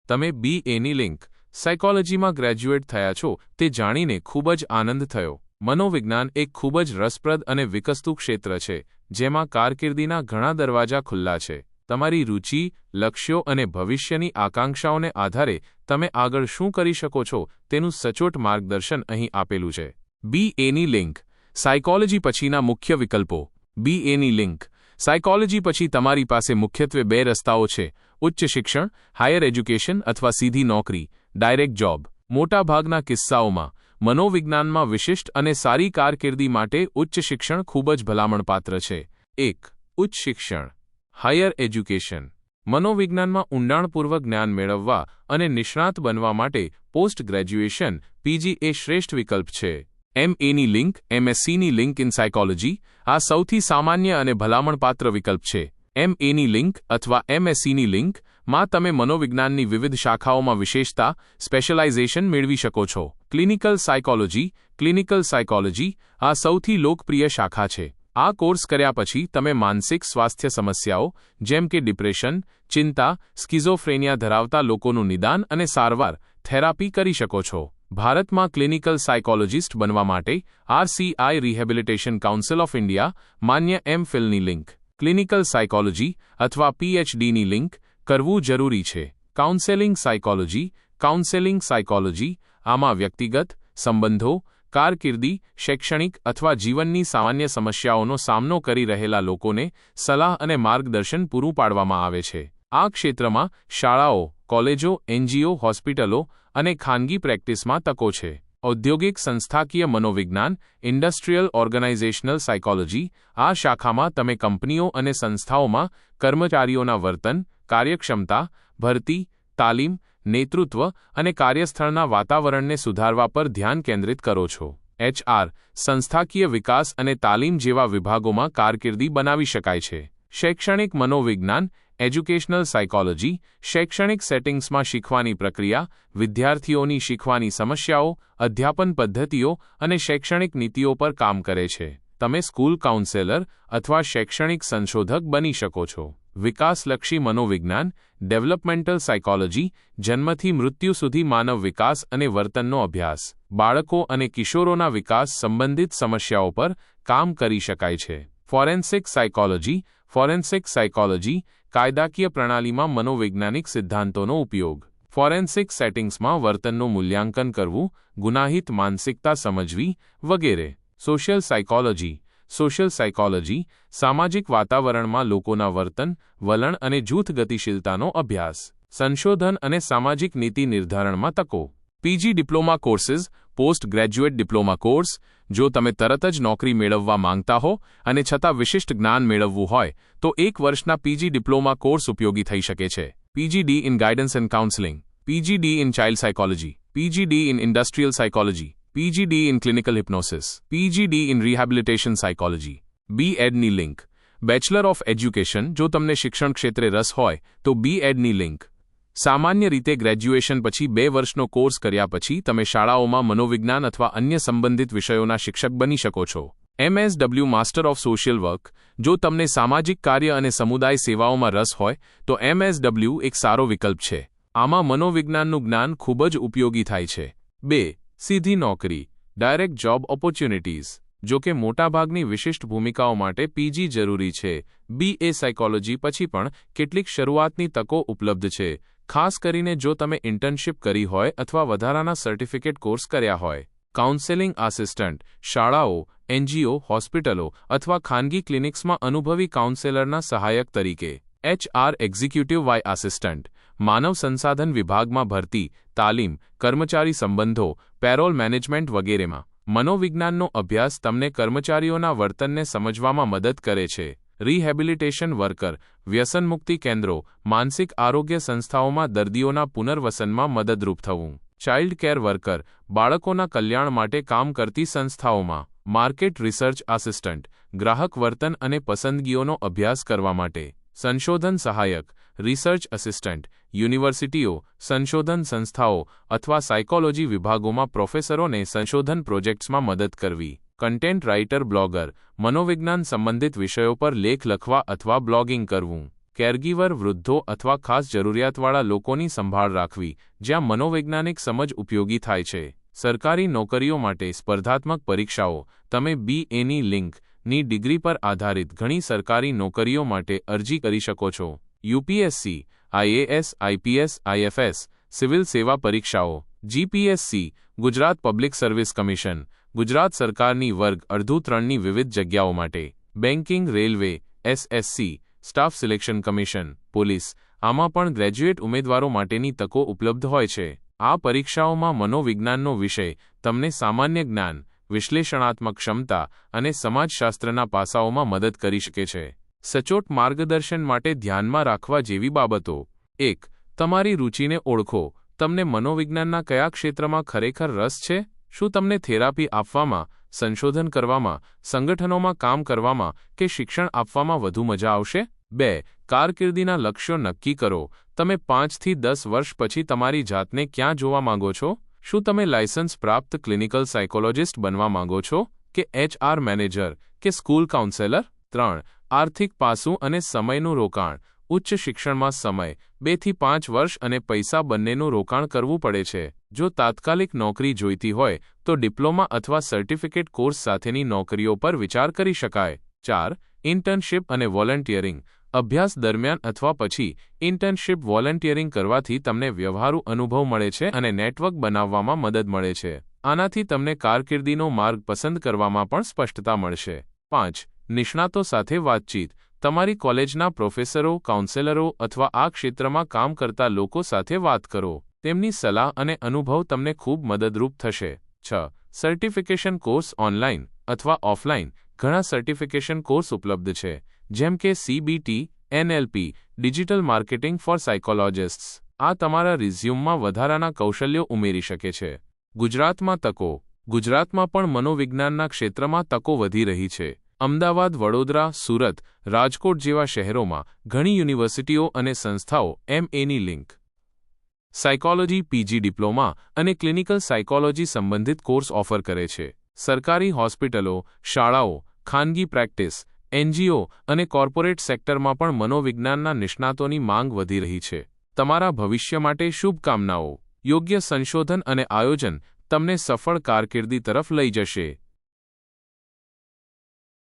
તમે BAની link સાયકોલોજીમાં graduate થયા છો તે જાણીને ખૂબ જ આનંદ થયો. મનોવિજ્ઞાન એક ખૂબ જ રસપ્રદ અને વિકસતું ક્ષેત્ર છે જેમાં કારકિર્દીના ઘણા દરવાજા ખુલ્લા છે. તમારી રુચિ, લક્ષ્યો અને ભવિષ્યની આકાંક્ષાઓને આધારે તમે આગળ શું કરી શકો છો તેનું સચોટ માર્ગદર્શન અહીં આપેલું છે. BAની લિંક સાયકોલોજી પછીના મુખ્ય વિકલ્પો. BAની લિંક સાયકોલોજી પછી તમારી પાસે મુખ્યત્વે બે રસ્તાઓ છે: ઉચ્ચ શિક્ષણ, હાયર એજ્યુકેશન અથવા સીધી નોકરી, ડાયરેક્ટ જોબ. મોટાભાગના કિસ્સાઓમાં મનોવિજ્ઞાનમાં વિશિષ્ટ અને સારી કારકિર્દી માટે ઉચ્ચ શિક્ષણ ખૂબ જ ભલામણપાત્ર છે. 1. ઉચ્ચ શિક્ષણ હાયર એજ્યુકેશન. મનોવિજ્ઞાનમાં ઊંડાણપૂર્વક જ્ઞાન મેળવવા અને નિષ્ણાત બનવા માટે પોસ્ટ ગ્રેજ્યુએશન PG એ શ્રેષ્ઠ વિકલ્પ છે. MAની લિંક MScની લિંક ઇન સાયકોલોજી આ સૌથી સામાન્ય અને ભલામણપાત્ર વિકલ્પ છે. MAની લિંક અથવા MScની લિંક માં તમે મનોવિજ્ઞાનની વિવિધ શાખાઓમાં વિશેષતા સ્પેશિયલાઇઝેશન મેળવી શકો છો. ક્લિનિકલ સાયકોલોજી આ સૌથી લોકપ્રિય શાખા છે. આ કોર્સ કર્યા પછી તમે માનસિક સ્વાસ્થ્ય સમસ્યાઓ જેમ કે ડિપ્રેશન, ચિંતા, સ્કિઝોફ્રેનિયા ધરાવતા લોકોનું નિદાન અને સારવાર થેરાપી કરી શકો છો. ભારતમાં ક્લિનિકલ સાયકોલોજિસ્ટ બનવા માટે RCI rehabilitation council of India માન્ય MPhilની લિંક ક્લિનિકલ સાયકોલોજી અથવા PhDની લિંક કરવું જરૂરી છે. કાઉન્સેલિંગ સાયકોલોજી આમાં વ્યક્તિગત સંબંધો, કારકિર્દી, શૈક્ષણિક અથવા જીવનની સામાન્ય સમસ્યાઓનો સામનો કરી રહેલા લોકોને સલાહ અને માર્ગદર્શન પૂરું પાડવામાં આવે છે. આ ક્ષેત્રમાં શાળાઓ, કોલેજો, NGO, હોસ્પિટલો અને ખાનગી પ્રેક્ટિસમાં તકો છે. ઔદ્યોગિક સંસ્થાકીય મનોવિજ્ઞાન ઇન્ડસ્ટ્રીયલ ઓર્ગેનાઇઝેશનલ સાયકોલોજી આ શાખામાં તમે કંપનીઓ અને સંસ્થાઓમાં કર્મચારીઓના વર્તન, કાર્યક્ષમતા, ભરતી, તાલીમ, નેતૃત્વ અને કાર્યસ્થળના વાતાવરણને સુધારવા પર ધ્યાન કેન્દ્રિત કરો છો. HR સંસ્થાકીય વિકાસ અને તાલીમ જેવા વિભાગોમાં કારકિર્દી બનાવી શકાય છે. શૈક્ષણિક મનોવિજ્ઞાન એજ્યુકેશનલ સાયકોલોજી શૈક્ષણિક સેટિંગ્સમાં શીખવાની પ્રક્રિયા, વિદ્યાર્થીઓની શીખવાની સમસ્યાઓ, અધ્યાપન પદ્ધતિઓ અને શૈક્ષણિક નીતિઓ પર કામ કરે છે. તમે સ્કૂલ કાઉન્સેલર અથવા શૈક્ષણિક સંશોધક બની શકો છો. વિકાસલક્ષી મનોવિજ્ઞાન ડેવલપમેન્ટલ સાયકોલોજી જન્મથી મૃત્યુ સુધી માનવ વિકાસ અને વર્તનનો અભ્યાસ. બાળકો અને કિશોરોના વિકાસ સંબંધિત સમસ્યાઓ પર કામ કરી શકાય છે. ફોરેન્સિક સાયકોલોજી કાયદાકીય પ્રણાલીમાં મનોવૈજ્ઞાનિક સિદ્ધાંતોનો ઉપયોગ. ફોરેન્સિક સેટિંગ્સમાં વર્તનનું મૂલ્યાંકન કરવું, ગુનાહિત માનસિકતા સમજવી વગેરે. સોશિયલ સાયકોલોજી સામાજિક વાતાવરણમાં લોકોના વર્તન, વલણ અને જૂથ ગતિશીલતાનો અભ્યાસ. સંશોધન અને સામાજિક નીતિ નિર્ધારણમાં તકો. PG diploma courses post graduate diploma course જો તમે તરત જ નોકરી મેળવવા માંગતા હો અને છતાં વિશિષ્ટ જ્ઞાન મેળવવું હોય તો 1 વર્ષના PG ડિપ્લોમા કોર્સ ઉપયોગી થઈ શકે છે. PGD in guidance and counselling, PGD in child psychology, PGD in industrial psychology, PGD in Clinical Hypnosis, PGD in Rehabilitation Psychology. BEdની લિંક બેચલર ઓફ એજ્યુકેશન જો તમને શિક્ષણ ક્ષેત્રે રસ હોય તો BEdની લિંક. સામાન્ય રીતે ગ્રેજ્યુએશન પછી 2 વર્ષનો કોર્સ કર્યા પછી તમે શાળાઓમાં મનોવિજ્ઞાન અથવા અન્ય સંબંધિત વિષયોના શિક્ષક બની શકો છો. MSW master of social work જો તમને સામાજિક કાર્ય અને સમુદાય સેવાઓમાં રસ હોય તો MSW એક સારો વિકલ્પ છે. આમાં મનોવિજ્ઞાનનું જ્ઞાન ખૂબ જ ઉપયોગી થાય છે. 2. સીધી નોકરી ડાયરેક્ટ જોબ ઓપોર્ચ્યુનિટીઝ જો કે મોટાભાગની વિશિષ્ટ ભૂમિકાઓ માટે PG જરૂરી છે. BA સાયકોલોજી પછી પણ કેટલીક શરૂઆતની તકો ઉપલબ્ધ છે, ખાસ કરીને જો તમે ઇન્ટર્નશિપ કરી હોય અથવા વધારાના સર્ટિફિકેટ કોર્સ કર્યા હોય. કાઉન્સેલિંગ આસિસ્ટન્ટ શાળાઓ, NGO, હોસ્પિટલો અથવા ખાનગી ક્લિનિક્સમાં અનુભવી કાઉન્સેલરના સહાયક તરીકે. HR એક્ઝિક્યુટિવ વાય આસિસ્ટન્ટ માનવ સંસાધન વિભાગમાં ભરતી, તાલીમ, કર્મચારી સંબંધો, પેરોલ મેનેજમેન્ટ વગેરેમાં. મનોવિજ્ઞાનનો અભ્યાસ તમને કર્મચારીઓના વર્તનને સમજવામાં મદદ કરે છે. રિહેબિલિટેશન વર્કર વ્યસનમુક્તિ કેન્દ્રો, માનસિક આરોગ્ય સંસ્થાઓમાં દર્દીઓના પુનર્વસનમાં મદદરૂપ થવું. ચાઇલ્ડ કેર વર્કર બાળકોના કલ્યાણ માટે કામ કરતી સંસ્થાઓમાં. માર્કેટ રિસર્ચ આસિસ્ટન્ટ ગ્રાહક વર્તન અને પસંદગીઓનો અભ્યાસ કરવા માટે. સંશોધન સહાયક રિસર્ચ અસિસ્ટન્ટ યુનિવર્સિટીઓ, સંશોધન સંસ્થાઓ અથવા સાયકોલોજી વિભાગોમાં પ્રોફેસરોને સંશોધન પ્રોજેક્ટ્સમાં મદદ કરવી. કન્ટેન્ટ રાઇટર બ્લોગર મનોવિજ્ઞાન સંબંધિત વિષયો પર લેખ લખવા અથવા બ્લોગિંગ કરવું. કેરગીવર વૃદ્ધો અથવા ખાસ જરૂરિયાતવાળા લોકોની સંભાળ રાખવી, જ્યાં મનોવૈજ્ઞાનિક સમજ ઉપયોગી થાય છે. સરકારી નોકરીઓ માટે સ્પર્ધાત્મક પરીક્ષાઓ. તમે BAની લિંકની ડિગ્રી પર આધારિત ઘણી સરકારી નોકરીઓ માટે અરજી કરી શકો છો. UPSC, IAS, IPS, IFS, civil સેવા પરીક્ષાઓ. GPSC, Gujarat public service commission, Gujarat સરકારની વર્ગ અડધું 3ની વિવિધ જગ્યાઓ માટે. Banking, railway, SSC, staff selection commission, police. આમાં પણ ગ્રેજ્યુએટ ઉમેદવારો માટેની તકો ઉપલબ્ધ હોય છે. આ પરીક્ષાઓમાં મનોવિજ્ઞાનનો વિષય તમને સામાન્ય જ્ઞાન, વિશ્લેષણાત્મક ક્ષમતા અને સમાજશાસ્ત્રના પાસાઓમાં મદદ કરી શકે છે. સચોટ માર્ગદર્શન માટે ધ્યાનમાં રાખવા જેવી બાબતો. 1. તમારી રુચિને ઓળખો. તમને મનોવિજ્ઞાનના કયા ક્ષેત્રમાં ખરેખર રસ છે? શું તમને થેરાપી આપવામાં, સંશોધન કરવામાં, સંગઠનોમાં કામ કરવામાં કે શિક્ષણ આપવામાં વધુ મજા આવશે? 2. કારકિર્દીના લક્ષ્યો નક્કી કરો. તમે 5 થી 10 વર્ષ પછી તમારી જાતને ક્યાં જોવા માંગો છો? શું તમે લાયસન્સ પ્રાપ્ત ક્લિનિકલ સાયકોલોજિસ્ટ બનવા માંગો છો કે HR મેનેજર કે સ્કૂલ કાઉન્સેલર? 3. આર્થિક પાસું અને સમયનું રોકાણ. ઉચ્ચ શિક્ષણમાં સમય, 2 થી 5 વર્ષ અને પૈસા બંનેનું રોકાણ કરવું પડે છે. જો તાત્કાલિક નોકરી જોઈતી હોય તો ડિપ્લોમા અથવા સર્ટિફિકેટ કોર્સ સાથેની નોકરીઓ પર વિચાર કરી શકાય. 4. ઇન્ટર્નશિપ અને વોલન્ટિયરિંગ. અભ્યાસ દરમિયાન અથવા પછી ઇન્ટર્નશિપ વોલન્ટિયરિંગ કરવાથી તમને વ્યવહારુ અનુભવ મળે છે અને નેટવર્ક બનાવવામાં મદદ મળે છે. આનાથી તમને કારકિર્દીનો માર્ગ પસંદ કરવામાં પણ સ્પષ્ટતા મળશે. 5. નિષ્ણાતો સાથે વાતચીત. તમારી કોલેજના પ્રોફેસરો, કાઉન્સેલરો અથવા આ ક્ષેત્રમાં કામ કરતા લોકો સાથે વાત કરો. તેમની સલાહ અને અનુભવ તમને ખૂબ મદદરૂપ થશે. 6. સર્ટિફિકેશન કોર્સ ઓનલાઈન અથવા ઓફલાઈન. ઘણા સર્ટિફિકેશન કોર્સ ઉપલબ્ધ છે, જેમ કે CBT, NLP, digital marketing for psychologists. આ તમારા રિઝ્યુમમાં વધારાના કૌશલ્યો ઉમેરી શકે છે. ગુજરાતમાં તકો. ગુજરાતમાં પણ મનોવિજ્ઞાનના ક્ષેત્રમાં તકો વધી રહી છે. અમદાવાદ, વડોદરા, સુરત, રાજકોટ જેવા શહેરોમાં ઘણી યુનિવર્સિટીઓ અને સંસ્થાઓ MAની લિંક, સાયકોલોજી PG ડિપ્લોમા અને ક્લિનિકલ સાયકોલોજી સંબંધિત કોર્સ ઓફર કરે છે. સરકારી હોસ્પિટલો, શાળાઓ, ખાનગી પ્રેક્ટિસ, NGO અને કોર્પોરેટ સેક્ટરમાં પણ મનોવિજ્ઞાનના નિષ્ણાતોની માંગ વધી રહી છે. તમારા ભવિષ્ય માટે શુભકામનાઓ. યોગ્ય સંશોધન અને આયોજન તમને સફળ કારકિર્દી તરફ લઈ જશે.